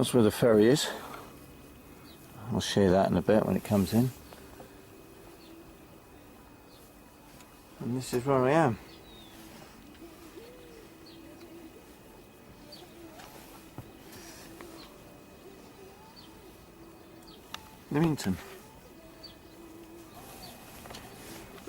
That's where the ferry is. I'll show you that in a bit when it comes in. And this is where I am. Newington.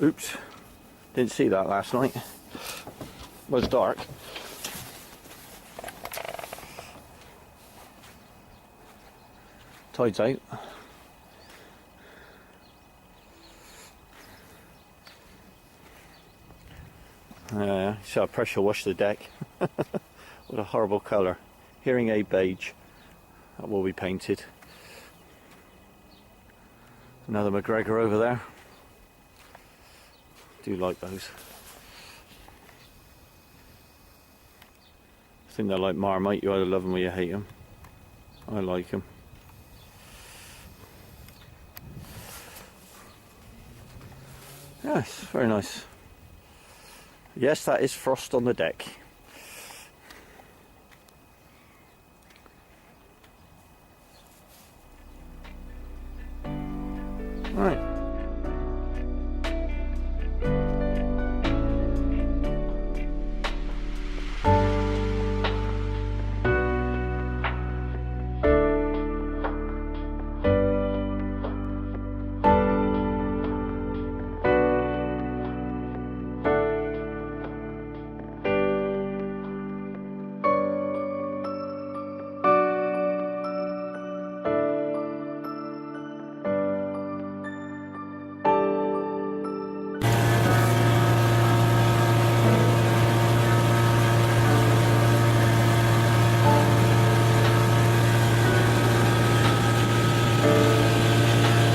Oops, didn't see that last night. It was dark. Tide's out. So I pressure washed the deck. What a horrible colour. Hearing aid beige. That will be painted. Another McGregor over there. Do like those. I think they're like Marmite. You either love them or you hate them. I like them. Yes, very nice. Yes, that is frost on the deck. Right.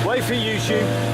Wait for YouTube.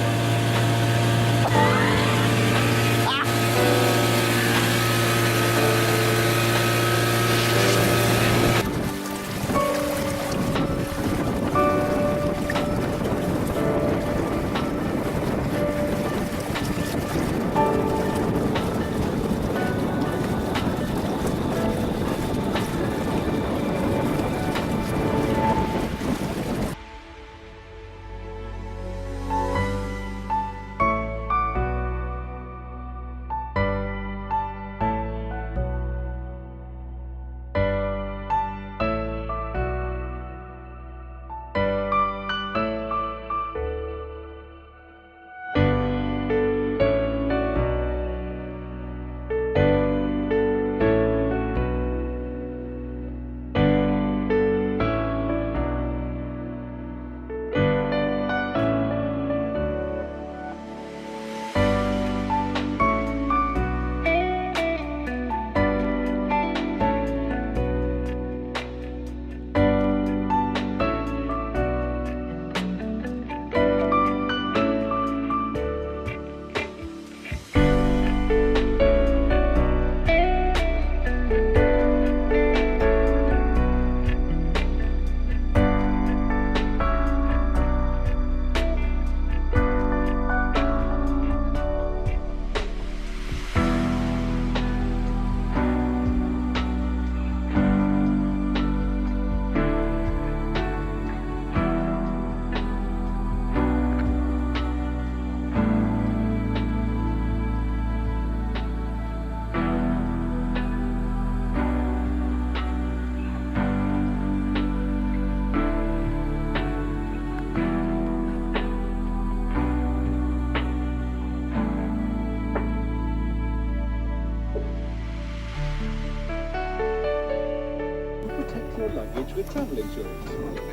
Your luggage with travel insurance.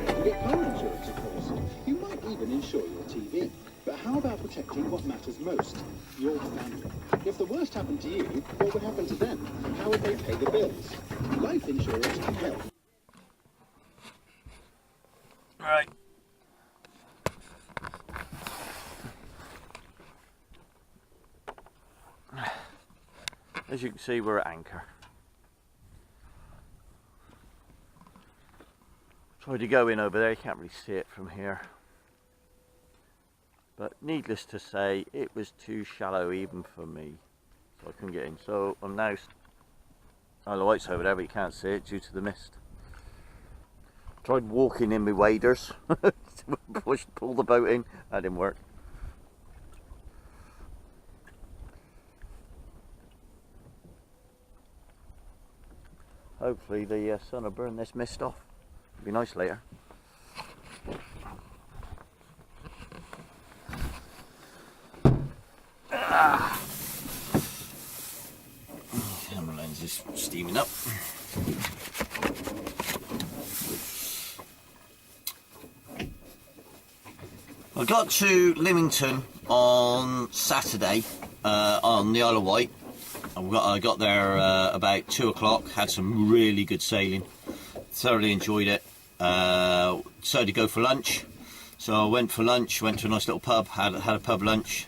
And get car insurance, of course. You might even insure your TV. But how about protecting what matters most? Your family. If the worst happened to you, what would happen to them? How would they pay the bills? Life insurance can help. Right. As you can see, we're at anchor. Tried to go in over there, you can't really see it from here. But needless to say, it was too shallow even for me. So I couldn't get in. So I'm now... Oh, the light's over there, but you can't see it due to the mist. Tried walking in my waders, pull the boat in, that didn't work. Hopefully the sun will burn this mist off. It'll be nice later. Camera lens is steaming up. I got to Lymington on Saturday on the Isle of Wight. I got there about 2 o'clock, had some really good sailing, thoroughly enjoyed it. Decided to go for lunch, so I went for lunch, went to a nice little pub, had a pub lunch,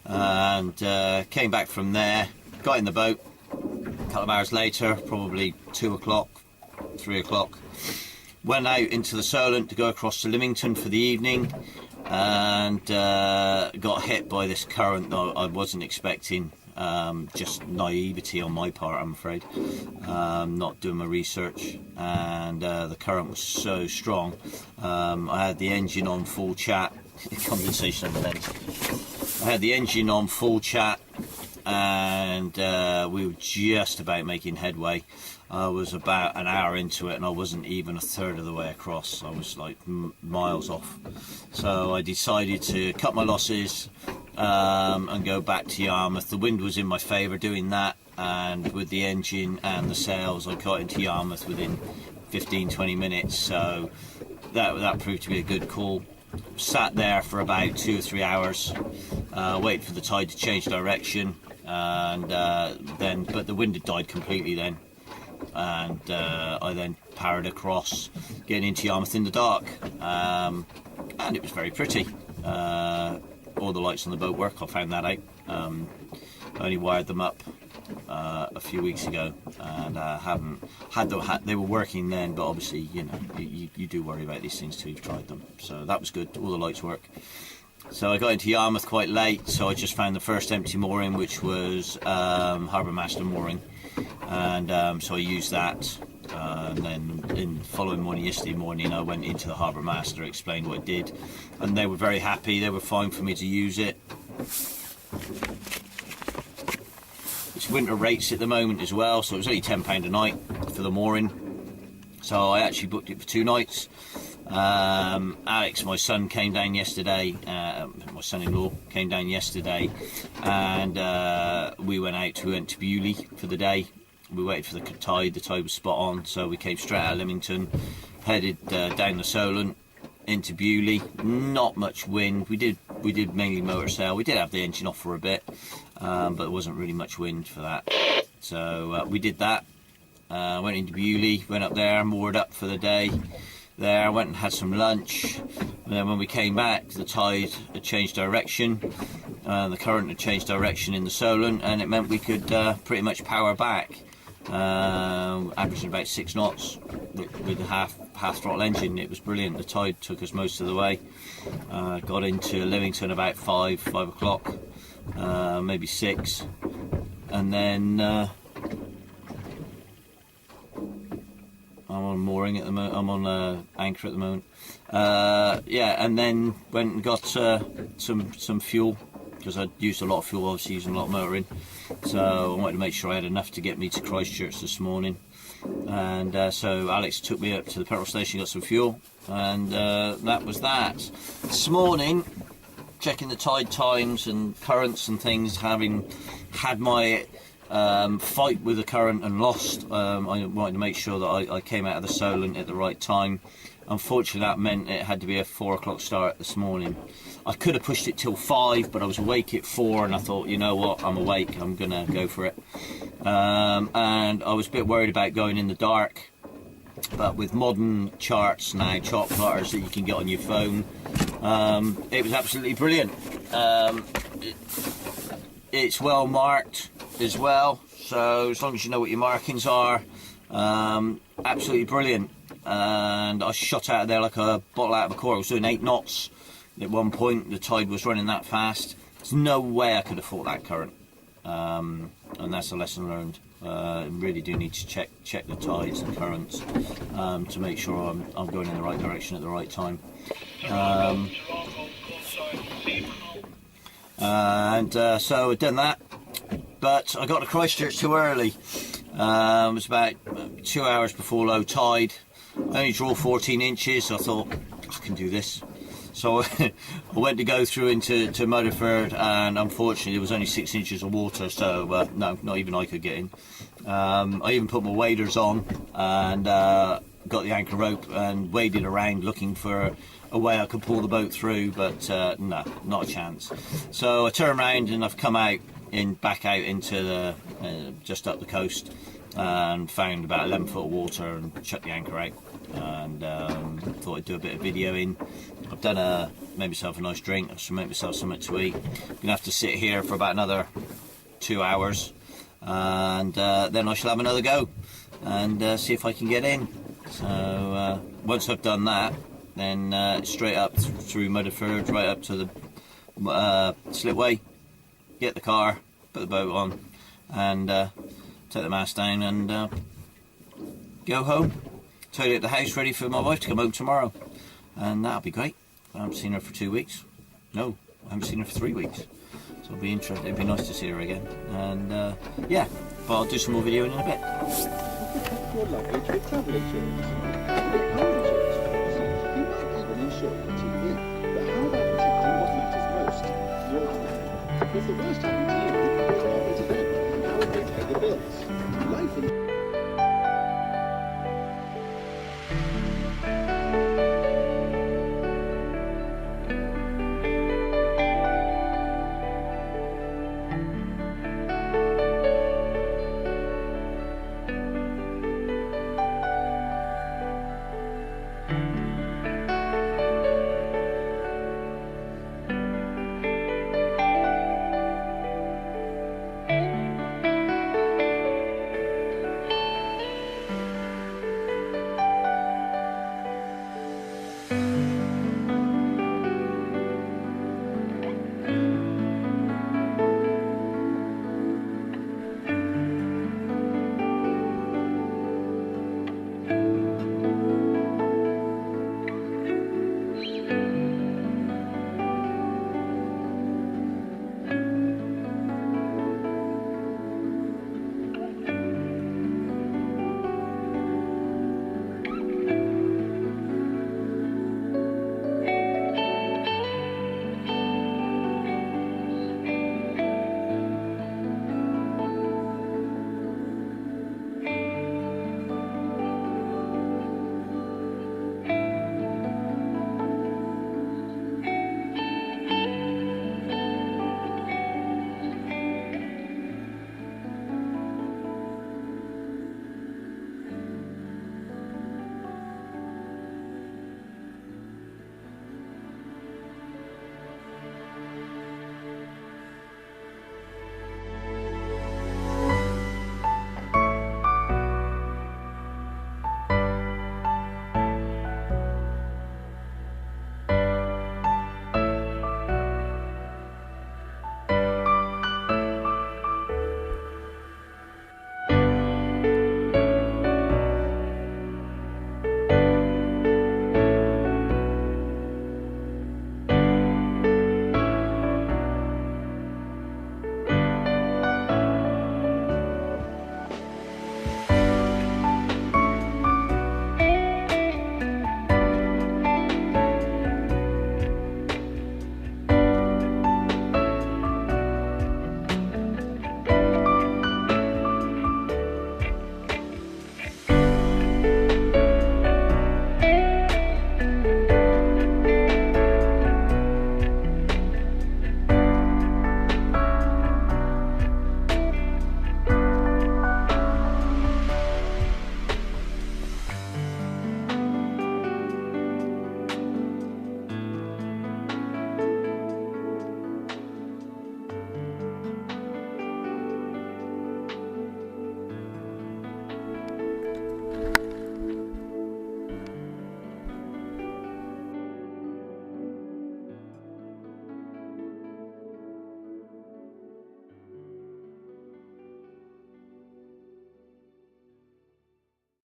and came back from there, got in the boat. A couple of hours later, probably 2 o'clock, 3 o'clock, went out into the Solent to go across to Lymington for the evening, and got hit by this current that I wasn't expecting. Just naivety on my part, I'm afraid. Not doing my research, and the current was so strong. I had the engine on full chat, condensation on the lens. I had the engine on full chat, and we were just about making headway. I was about an hour into it and I wasn't even a third of the way across. I was like miles off. So I decided to cut my losses and go back to Yarmouth. The wind was in my favour doing that, and with the engine and the sails I got into Yarmouth within 15-20 minutes, so that proved to be a good call. Sat there for about 2 or 3 hours, waited for the tide to change direction, and but the wind had died completely then. And I then powered across, getting into Yarmouth in the dark, and it was very pretty. All the lights on the boat work, I found that out. I only wired them up a few weeks ago, and haven't had they were working then, but obviously, you know, you do worry about these things till you've tried them. So that was good, all the lights work. So I got into Yarmouth quite late, so I just found the first empty mooring, which was Harbour Master mooring, and so I used that. And then in the following morning, yesterday morning, I went into the Harbour Master, explained what I did, and they were very happy. They were fine for me to use it. It's winter rates at the moment as well, so it was only £10 a night for the mooring. So I actually booked it for 2 nights. Alex, my son, came down yesterday. My son-in-law came down yesterday, and we went to Bewley for the day. We waited for the tide. The tide was spot on, so we came straight out of Lymington, headed down the Solent into Bewley. Not much wind. We did mainly motor sail. We did have the engine off for a bit, but there wasn't really much wind for that. So we did that. Went into Bewley, went up there, moored up for the day. There, went and had some lunch, and then when we came back, the tide had changed direction, the current had changed direction in the Solent, and it meant we could pretty much power back, averaging about 6 knots with a half throttle engine. It was brilliant. The tide took us most of the way. Got into Lymington about 5 o'clock, maybe 6, and then I'm on mooring at the moment. I'm on anchor at the moment. Yeah, and then went and got some fuel, because I'd used a lot of fuel, obviously using a lot of motoring. So I wanted to make sure I had enough to get me to Christchurch this morning. And so Alex took me up to the petrol station, got some fuel, and that was that. This morning, checking the tide times and currents and things, having had my fight with the current and lost. I wanted to make sure that I came out of the Solent at the right time. Unfortunately, that meant it had to be a 4 o'clock start this morning. I could have pushed it till 5, but I was awake at 4, and I thought, you know what, I'm awake, I'm gonna go for it. And I was a bit worried about going in the dark, but with modern charts now, chart plotters that you can get on your phone, it was absolutely brilliant. It's well marked as well, so as long as you know what your markings are, absolutely brilliant. And I shot out of there like a bottle out of a cork. I was doing 8 knots at one point. The tide was running that fast. There's no way I could have fought that current, and that's a lesson learned. Really do need to check the tides and currents to make sure I'm going in the right direction at the right time. So I've done that, but I got to Christchurch too early. It was about 2 hours before low tide. I only draw 14 inches, so I thought I can do this. So I went to go through into Mudderford, and unfortunately there was only 6 inches of water, so no, not even I could get in. I even put my waders on and got the anchor rope and waded around looking for a way I could pull the boat through, but no, not a chance. So I turned around and I've come back out into the just up the coast, and found about 11 foot of water and chucked the anchor out, and thought I'd do a bit of videoing. I've made myself a nice drink, I should make myself something to eat. I'm gonna have to sit here for about another 2 hours, and then I shall have another go and see if I can get in. So once I've done that, then straight up through Mudderford, right up to the slipway, get the car, put the boat on, and take the mast down and go home. Tidy up the house, ready for my wife to come home tomorrow, and that'll be great. I haven't seen her for 2 weeks. No, I haven't seen her for 3 weeks. So it'll be interesting. It'd be nice to see her again. And yeah, but I'll do some more videoing in a bit. Protect your luggage with travel insurance. Get car insurance, of course. You might even insure your TV. But how about protecting what matters most? Your family. If the worst happens